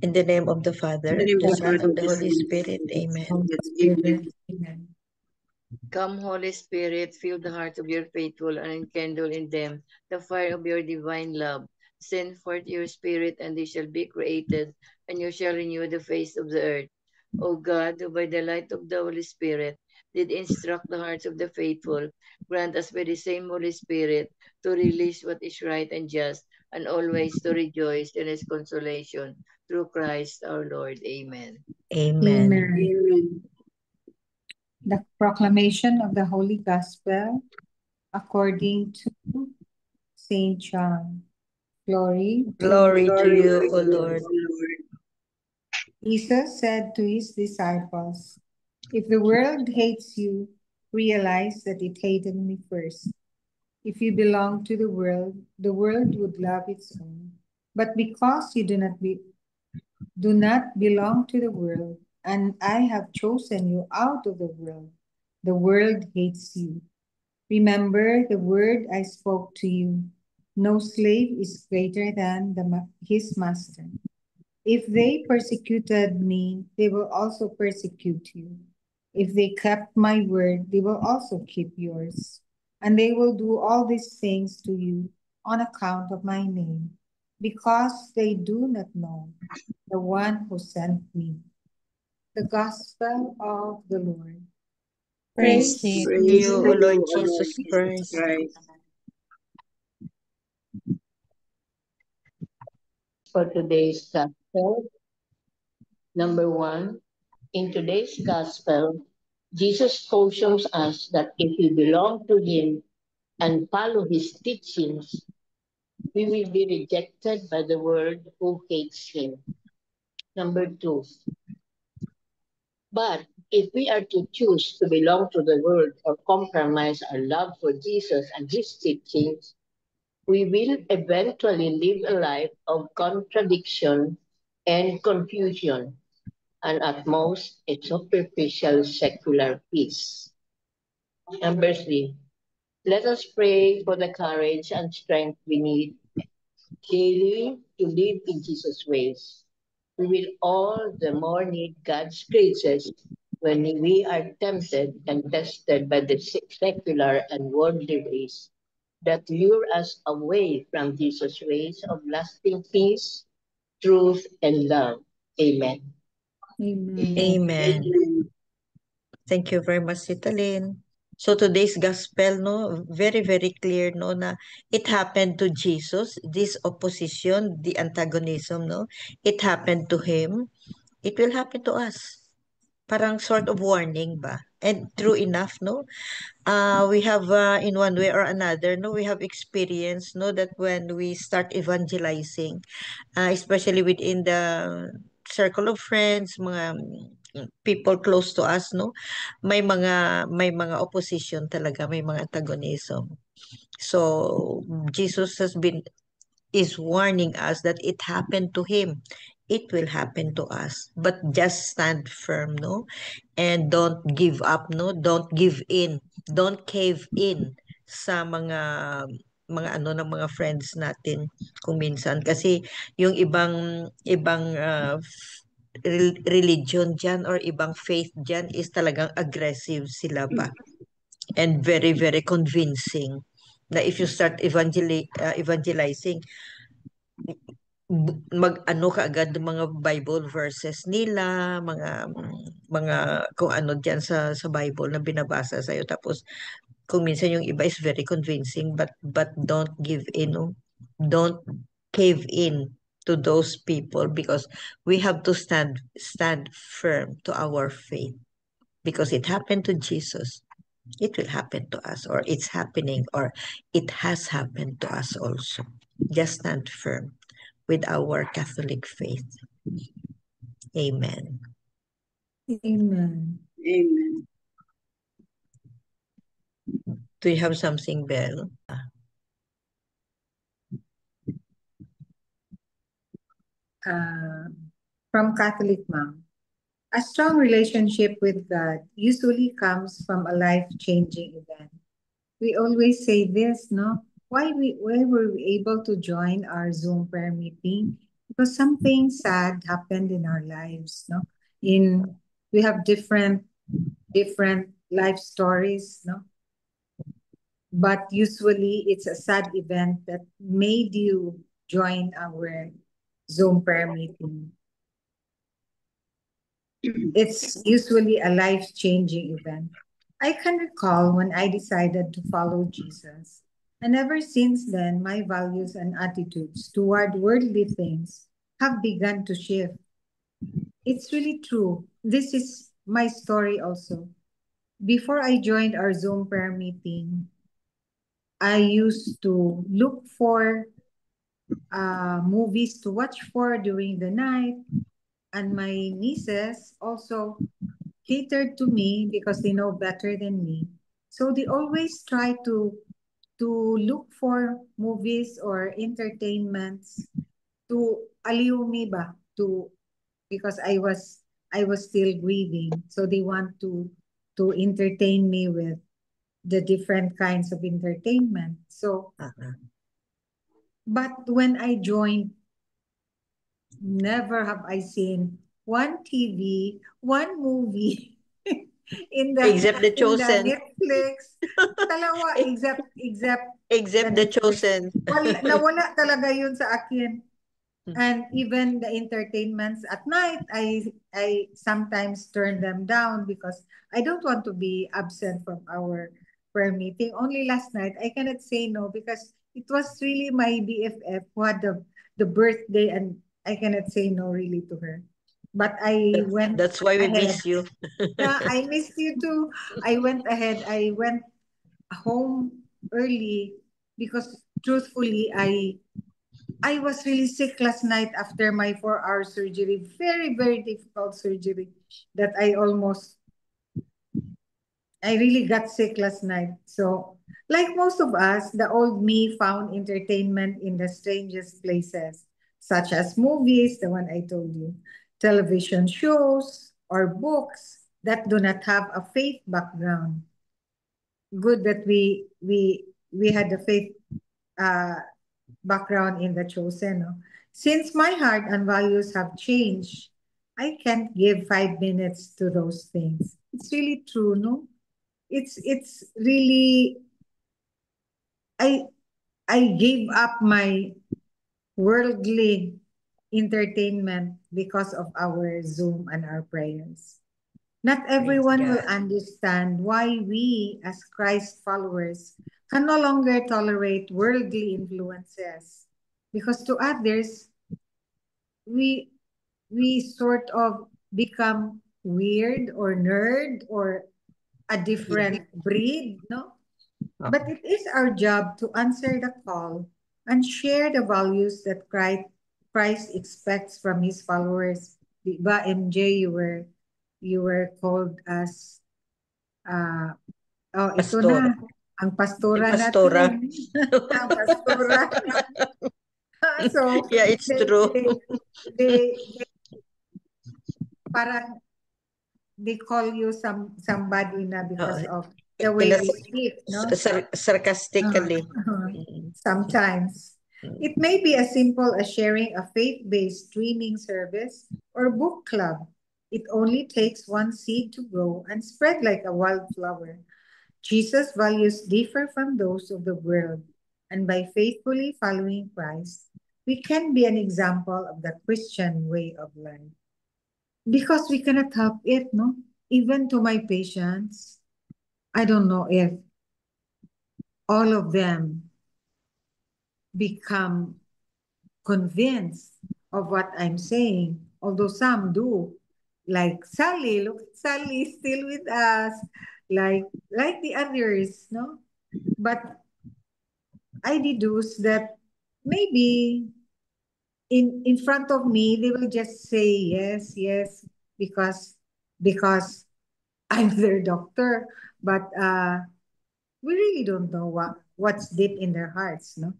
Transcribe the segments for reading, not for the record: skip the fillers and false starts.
In the name of the Father, the Son, and the Holy Spirit. Amen. Amen. Come, Holy Spirit, fill the hearts of your faithful and enkindle in them the fire of your divine love. Send forth your Spirit, and they shall be created, and you shall renew the face of the earth. O God, who by the light of the Holy Spirit did instruct the hearts of the faithful, grant us by the same Holy Spirit to release what is right and just, and always to rejoice in his consolation. Through Christ our Lord. Amen. Amen. Amen. The proclamation of the Holy Gospel according to Saint John. Glory Glory to you, to O you, Lord. O Lord. Jesus said to his disciples, "If the world hates you, realize that it hated me first. If you belong to the world would love its own. But because you do not belong to the world, and I have chosen you out of the world hates you. Remember the word I spoke to you. No slave is greater than his master. If they persecuted me, they will also persecute you. If they kept my word, they will also keep yours. And they will do all these things to you on account of my name, because they do not know the one who sent me." The Gospel of the Lord. Praise Praise to to you, O you, Lord O Lord Jesus Jesus Christ. Christ. For today's gospel, number 1, in today's gospel, Jesus cautions us that if we belong to him and follow his teachings, we will be rejected by the world who hates him. Number 2, but if we are to choose to belong to the world or compromise our love for Jesus and his teachings, we will eventually live a life of contradiction and confusion, and at most, a superficial secular peace. Number 3, let us pray for the courage and strength we need daily to live in Jesus' ways. We will all the more need God's graces when we are tempted and tested by the secular and worldly ways that lure us away from Jesus' ways of lasting peace, truth, and love. Amen. Amen. Amen. Thank you very much, Citalin. So today's gospel, no, very, very clear, no, na it happened to Jesus, this opposition, the antagonism, no, it happened to him, it will happen to us. Parang sort of warning ba? And true enough, no, we have in one way or another, no, we have experienced, no, that when we start evangelizing, especially within the circle of friends, mga people close to us, no, may mga opposition talaga, may mga antagonism. So Jesus is warning us that it happened to him. It will happen to us. But just stand firm, no? And don't give up, no? Don't give in. Don't cave in sa mga ano ng mga friends natin kung minsan kasi yung ibang religion diyan or ibang faith diyan is talagang aggressive sila ba and very very convincing na if you start evangelizing mag-ano ka agad ng mga Bible verses nila, mga kung ano diyan sa Bible na binabasa sa iyo tapos kung minsan yung iba is very convincing but don't give in, no? Don't cave in to those people because we have to stand firm to our faith because it happened to Jesus. It will happen to us or it's happening or it has happened to us also. Just stand firm with our Catholic faith. Amen. Amen. Amen. Do you have something, Belle? From Catholic Mom. A strong relationship with God usually comes from a life-changing event. We always say this, no? Why were we able to join our Zoom prayer meeting? because something sad happened in our lives, no? We have different life stories, no? But usually it's a sad event that made you join our Zoom prayer meeting. It's usually a life-changing event. I can recall when I decided to follow Jesus. And ever since then, my values and attitudes toward worldly things have begun to shift. It's really true. This is my story also. Before I joined our Zoom prayer meeting, I used to look for movies to watch for during the night. And my nieces also catered to me because they know better than me. So they always try to look for movies or entertainments to aliw me ba to because I was still grieving. So they want to entertain me with the different kinds of entertainment. So but when I joined, never have I seen one TV, one movie in the Except the chosen. Netflix. Talawa, except Except the Netflix. chosen. Nawala talaga yun sa akin. And even the entertainments at night, I sometimes turn them down because I don't want to be absent from our prayer meeting. Only last night, I cannot say no because it was really my BFF who had the birthday and I cannot say no really to her. But I went That's why we ahead. miss you. Yeah, I missed you too. I went ahead. I went home early because truthfully, I was really sick last night after my 4-hour surgery. Very, very difficult surgery that I really got sick last night. So, like most of us, the old me found entertainment in the strangest places, such as movies, the one I told you, television shows, or books that do not have a faith background. Good that we had the faith uh, background in the chosen. No? Since my heart and values have changed, I can't give 5 minutes to those things. It's really true, no? It's really I I gave up my worldly entertainment because of our Zoom and our prayers. Not Praise everyone will God. understand why we, as Christ followers, can no longer tolerate worldly influences. Because to others, we we sort of become weird or nerd or a different breed, no? But it is our job to answer the call and share the values that Christ expects from his followers. Diba, MJ, you were called as ito Pastor. na, ang pastora Pastora. natin. Ang pastora. So, Yeah, it's they, true. they parang they call you somebody na because of the In way a we speak, no? sarcastically. Sometimes. It may be as simple as sharing a faith-based streaming service or book club. It only takes one seed to grow and spread like a wildflower. Jesus' values differ from those of the world, and by faithfully following Christ, we can be an example of the Christian way of life. Because we cannot help it, no? Even to my patients, I don't know if all of them become convinced of what I'm saying, although some do. Like Sally, look at Sally still with us, like the others, no? But I deduce that maybe in front of me they will just say yes, yes, because I'm their doctor. But we really don't know what's deep in their hearts, no?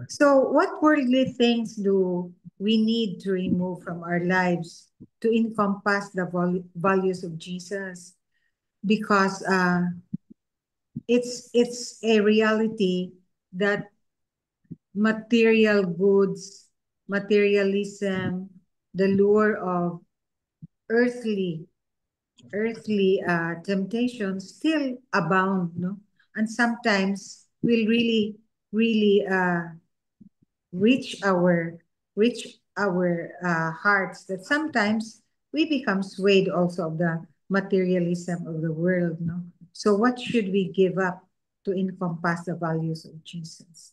So, what worldly things do we need to remove from our lives to encompass the values of Jesus? Because it's a reality that material goods materialism, the lure of earthly temptations still abound, no? And sometimes will really reach our hearts, that sometimes we become swayed also of the materialism of the world, no? So what should we give up to encompass the values of Jesus?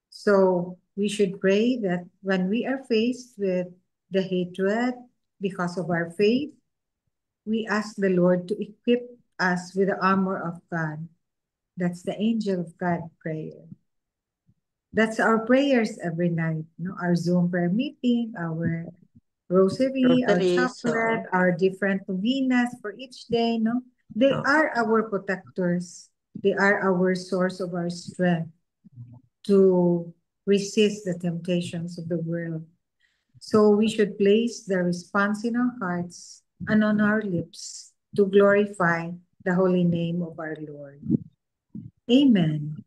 So we should pray that when we are faced with the hatred because of our faith, we ask the Lord to equip us with the armor of God. That's the angel of God prayer. That's our prayers every night. No? Our Zoom prayer meeting, our rosary, our Rosaries, chaplet, our different novenas for each day. No? They are our protectors. They are our source of our strength to resist the temptations of the world. So we should place the response in our hearts and on our lips to glorify the holy name of our Lord. Amen.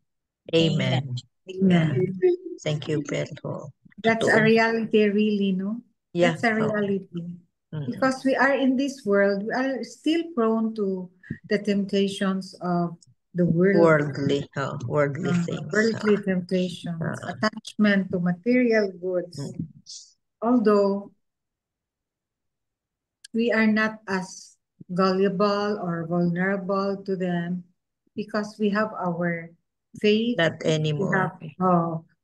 Amen. Amen. Thank you, Pedro. That's a reality, really, no? Yeah. That's a reality. Because we are in this world, we are still prone to the temptations of the world. Worldly things. Worldly temptations, attachment to material goods. Although we are not as gullible or vulnerable to them because we have our faith. Not anymore.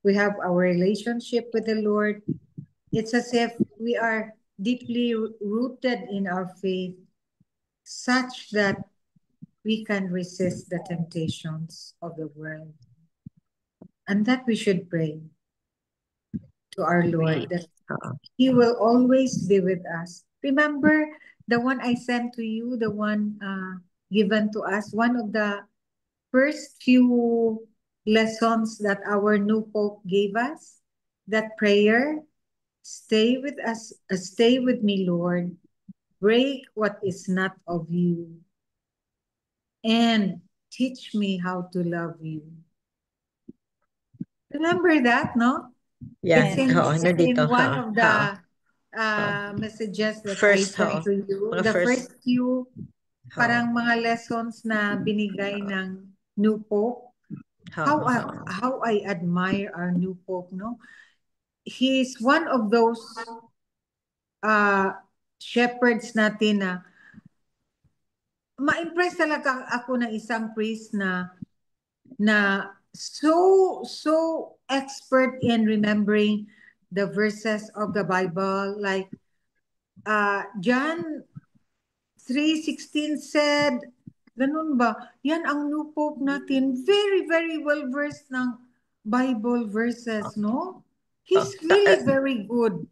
We have our relationship with the Lord. It's as if we are deeply rooted in our faith, such that we can resist the temptations of the world. And that we should pray to our Lord, that He will always be with us. Remember the one I sent to you, the one given to us, one of the first few lessons that our new Pope gave us, that prayer, stay with us, stay with me, Lord, break what is not of you, and teach me how to love you. Remember that, no? Yeah. It's in one of the messages that I sent to you. The first few parang mga lessons na binigay ng new Pope. How I admire our new Pope, no? He's one of those shepherds natin na ma-impress talaga ako na isang priest na so expert in remembering the verses of the Bible, like John 3:16 said, ganun ba? Yan ang new Pope natin. Very, very well versed ng Bible verses, no? He's really very good.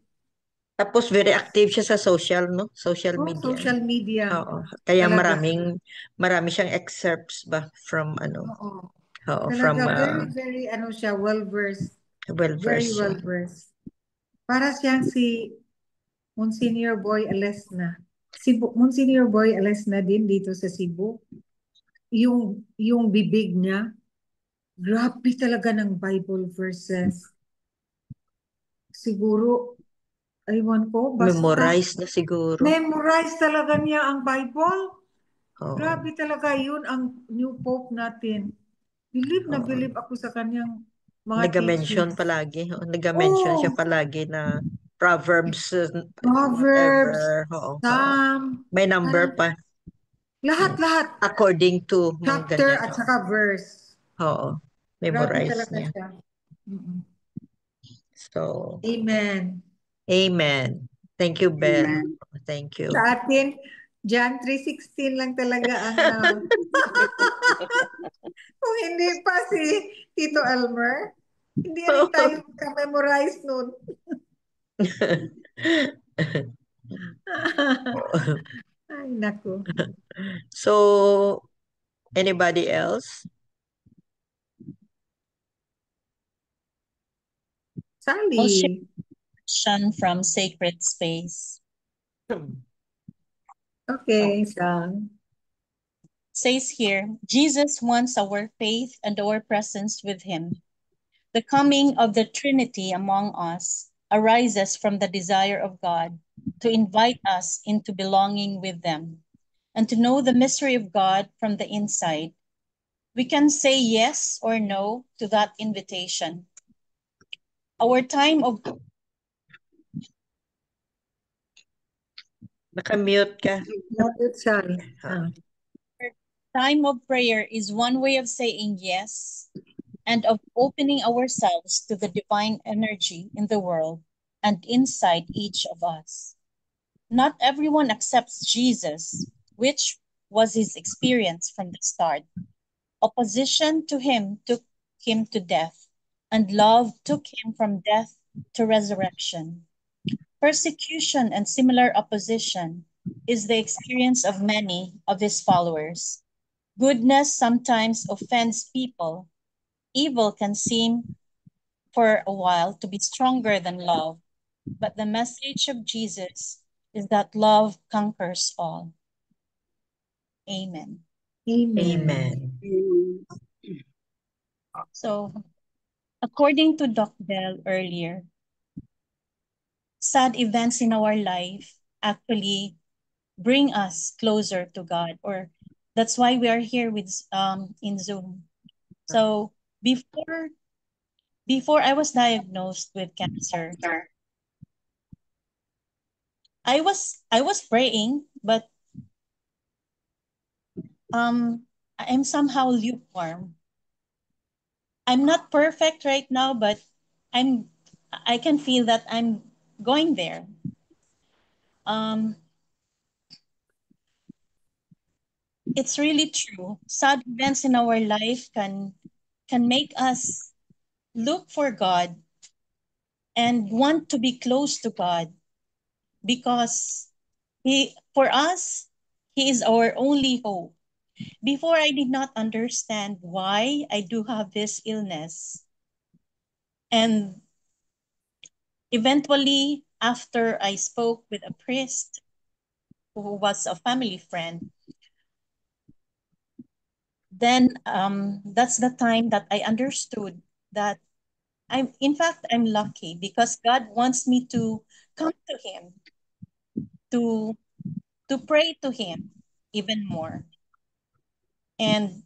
Tapos very active siya sa social, no? Social media. Social media. Oo. Kaya marami siyang excerpts ba from from very, very siya, well-versed. Very well-versed. Para siyang si Monsignor Boy Alesna. Monsignor Boy Alesna din dito sa Cebu. Yung bibig niya, grabe talaga ng Bible verses. Siguro, aywan ko, basta memorize na siguro. Memorize talaga niya ang Bible. Grabe talaga, yun ang new Pope natin. Bilib ako sa kanyang mga Nag-mention teachings. palagi. Nag-mention siya palagi na Proverbs, Psalm. may number pa. Lahat. According to chapter at saka verse. Oo. Memorize niya. Siya. So, Amen. Amen. Thank you, Belle. Thank you. Sa atin, John 3:16 lang talaga ang kung hindi pa si Tito Elmer, hindi rin tayo ka-memorize nun. Ay, naku. So, anybody else? Sally. Question from Sacred Space. Okay, Sang. Says here, Jesus wants our faith and our presence with him. The coming of the Trinity among us arises from the desire of God to invite us into belonging with them and to know the mystery of God from the inside. We can say yes or no to that invitation. Our time of Nakamute ka. Sorry. time of prayer is one way of saying yes and of opening ourselves to the divine energy in the world and inside each of us. Not everyone accepts Jesus, which was his experience from the start. Opposition to him took him to death, and love took him from death to resurrection. Persecution and similar opposition is the experience of many of his followers. Goodness sometimes offends people. Evil can seem for a while to be stronger than love, but the message of Jesus is that love conquers all. Amen. Amen. So, according to Doc Bell earlier, sad events in our life actually bring us closer to God, or that's why we are here with in Zoom. So before I was diagnosed with cancer, I was praying, but I'm somehow lukewarm. I'm not perfect right now, but I can feel that I'm going there. It's really true. Sad events in our life can make us look for God and want to be close to God because for us, He is our only hope. Before, I did not understand why I do have this illness. And eventually, after I spoke with a priest who was a family friend, then that's the time that I understood that I'm lucky because God wants me to come to Him, to pray to Him even more. And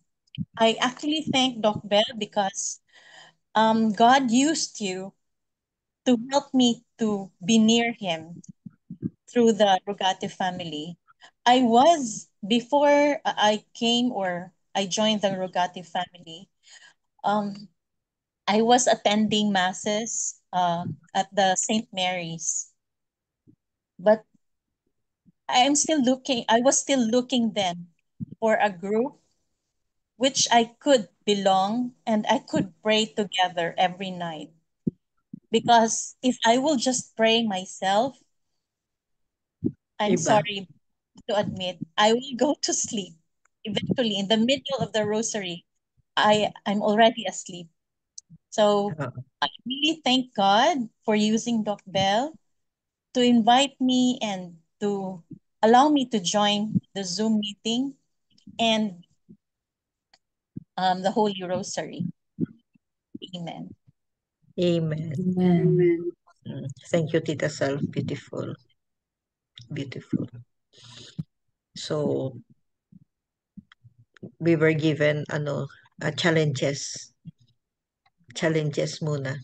I actually thank Doc Bell because God used you to help me to be near Him through the Rogate family. Before I came or I joined the Rogate family, um, I was attending masses at the St. Mary's, but I was still looking then for a group which I could belong and I could pray together every night. Because if I will just pray myself, I'm Iba. sorry to admit, I will go to sleep. Eventually, in the middle of the rosary, I'm already asleep. So I really thank God for using Doc Bell to invite me and to allow me to join the Zoom meeting and the Holy Rosary. Amen. Amen. Amen. Thank you, Tita Sal. Beautiful. Beautiful. So, we were given challenges. Challenges muna.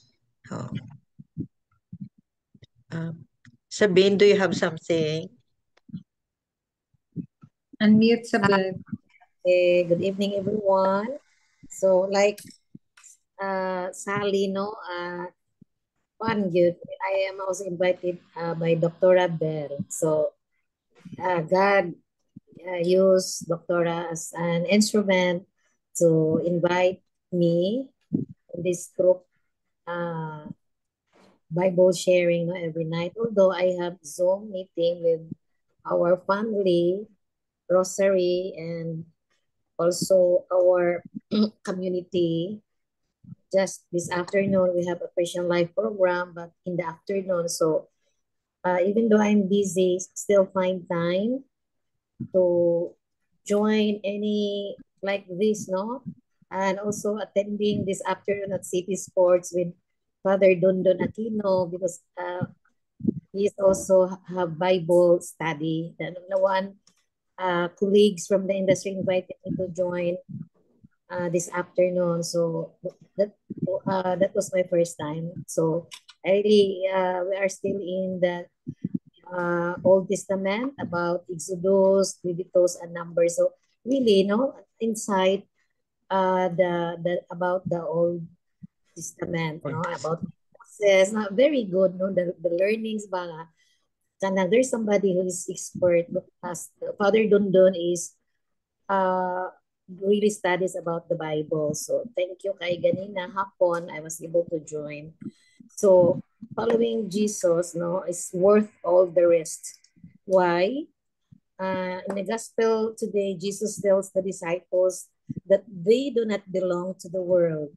Oh. Sabine, do you have something? Unmute Sabine. Good evening, everyone. So, like Sally, no, one good. I am also invited by Dr. Bell. So, God used Dr. as an instrument to invite me in this group Bible sharing, no, every night. Although I have Zoom meeting with our family, Rosary, and also our community. Just this afternoon, we have a Christian Life program, but in the afternoon. So even though I'm busy, still find time to join any like this, no? and also attending this afternoon at City Sports with Father Dondon Aquino, because he's also have Bible study. Then one colleagues from the industry invited me to join this afternoon. So that was my first time. So I really we are still in the Old Testament about Exodus, Leviticus, and Numbers. So really, inside the about the Old Testament, about Moses, very good, the learnings ba nga. There's somebody who is expert, as Father Dundun is really studies about the Bible. So thank you kay ganina hapon I was able to join. So following Jesus, is worth all the rest. Why? In the gospel today, Jesus tells the disciples that they do not belong to the world.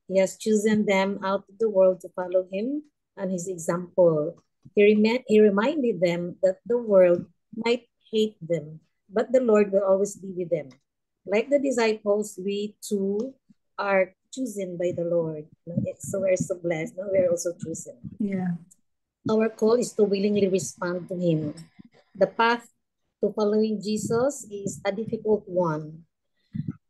He has chosen them out of the world to follow him and his example. He reminded them that the world might hate them, but the Lord will always be with them. Like the disciples, we too are chosen by the Lord. So we're so blessed. We're also chosen. Yeah. Our call is to willingly respond to him. The path to following Jesus is a difficult one.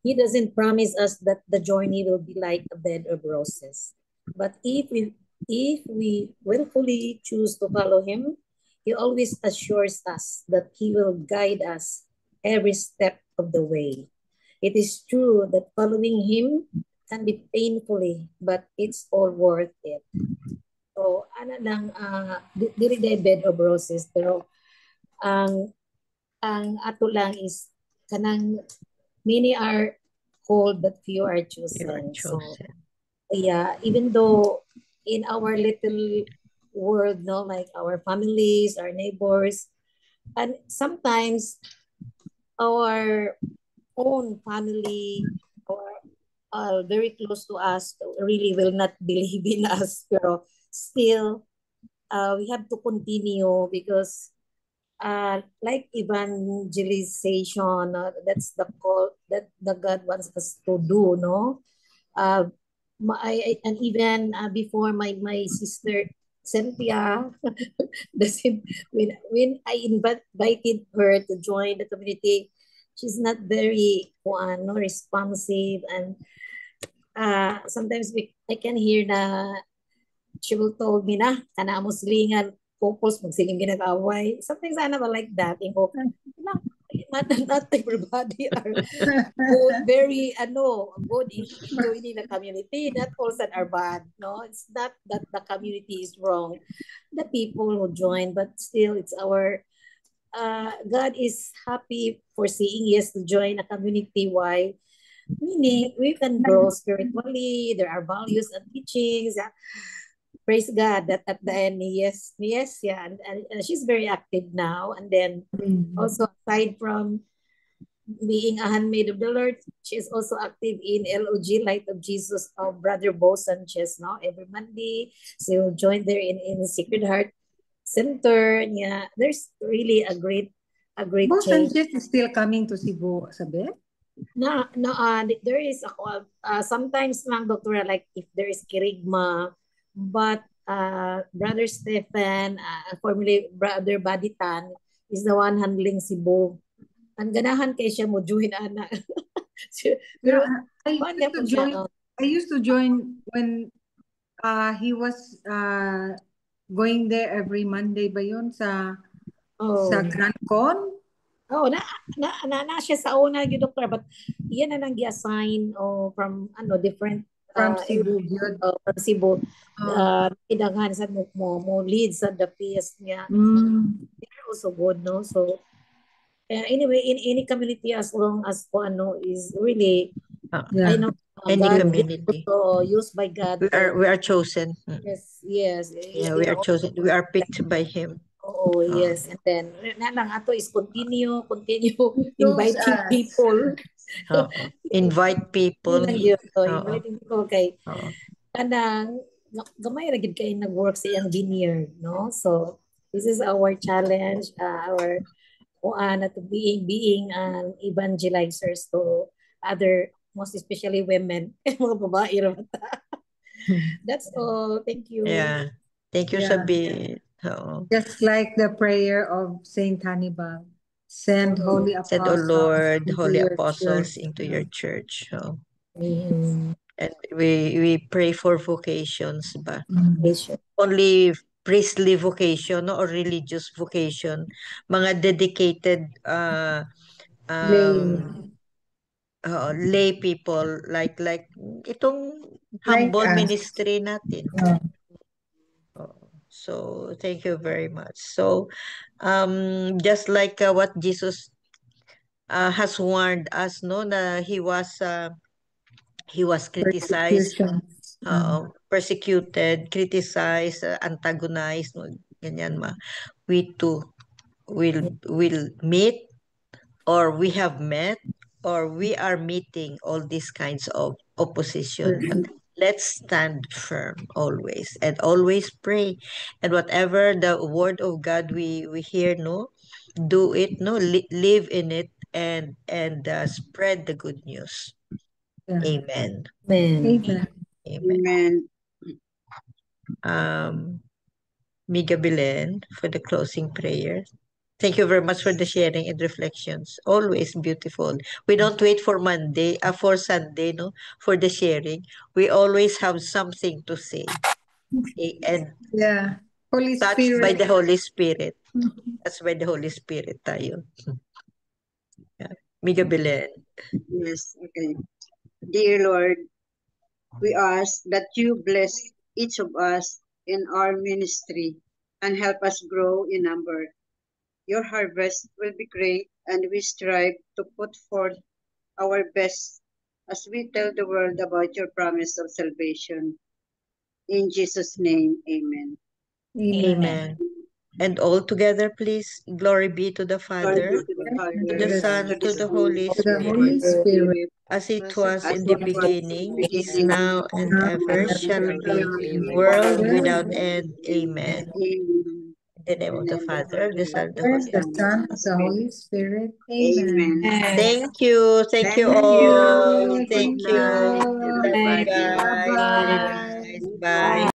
He doesn't promise us that the journey will be like a bed of roses. But if we willfully choose to follow him, he always assures us that he will guide us every step of the way. It is true that following him can be painfully, but it's all worth it. So, dili day bed of roses, pero ang ato lang is kanang many are called but few are chosen. So yeah, even though in our little world, like our families, our neighbors, and sometimes our own family or very close to us really will not believe in us, pero still we have to continue because like evangelization, that's the call that the God wants us to do, no? And even before my sister Cynthia, when I invited her to join the community, she's not very responsive, and sometimes I can hear na she will told me na kana mo silingan couples magsiling ginag-away. Sometimes I never like that. Not everybody are good, very good in joining the community. Not all that are bad. No, it's not that the community is wrong. The people who join, but still it's our God is happy for seeing yes to join a community. Why? Meaning we can grow spiritually. There are values and teachings. Praise God that at the end, yes, yeah, and she's very active now. And then also aside from being a handmaid of the Lord, she is also active in LOG, Light of Jesus, of Brother Bo Sanchez, every Monday. So join there in Sacred Heart Center. Yeah, there's really a great Bo change. Sanchez is still coming to Cebu, sabi? No, there is sometimes lang, Doctor, like if there is kirigma, but Brother Stephen, formerly Brother Baditan, is the one handling Cebu. Ang ganahan kay siya mo join ana. Pero I used to join when he was going there every Monday ba yun sa Grand Con? Oh, na siya sa una gyud, Doctor, but iyan na nang gi-assign from different from Cebu from Cebu. Idaghan sa mo lead sa the PS niya. They're also good, no? So anyway, in any community, as long as is really I know any God community used by God. We are chosen. Yes. Yeah, we are chosen. We are picked by Him. Oh, yes. And then, ato is continue inviting people. Invite people. Inviting people kay kanang gamay ra gid kay nag-work sa iyang vineyard, no? So, this is our challenge, our to being evangelizers to other most especially women. Mga babae raman ta. That's all. Thank you. Yeah. Thank you, Yeah. Sabi. Oo. Just like the prayer of Saint Hannibal, send holy Said, O apostles Lord, into holy your apostles church. into your church. So, Mm, and we pray for vocations ba? Bishop. Only priestly vocation, no, or religious vocation. Mga dedicated Lay, lay people like itong like humble us. ministry natin. So thank you very much. So just like what Jesus has warned us, no, na he was criticized, Persecutions. persecuted, criticized, antagonized, no, ganyan ma. We too will meet, or we have met, or we are meeting all these kinds of opposition. But let's stand firm always, and always pray. And whatever the word of God we hear, no, do it, no, live in it, and spread the good news. Yeah. Amen. Amen. Amen. Amen. Amen. Miga Belen for the closing prayer. Thank you very much for the sharing and reflections. Always beautiful. We don't wait for Monday, for Sunday, no, for the sharing. We always have something to say. And Yeah. Holy touched by Spirit. the Holy Spirit. Touched by the Holy Spirit tayo. Yeah. Miga Belen. Yes, okay. Dear Lord, we ask that you bless each of us in our ministry and help us grow in number. Your harvest will be great, and we strive to put forth our best as we tell the world about your promise of salvation. In Jesus' name, amen. Amen. And all together, please. Glory be to the Glory Father, be to the to the Father, Son, to to the the Son, Holy To the Spirit, Holy Spirit. as it was as in it the was in beginning, the is beginning, now, and now ever and shall ever be, shall be, world world without without end. Amen. Amen. In the name In of the the name of the Father, the Father, Son, the First, Holy the and the Son, Spirit. Holy the Spirit. Holy Spirit. Amen. Amen. Thank you. Thank you Thank all. you. Good Thank Thank you. night, you. Love you everybody. guys. Bye-bye. Very nice. Bye.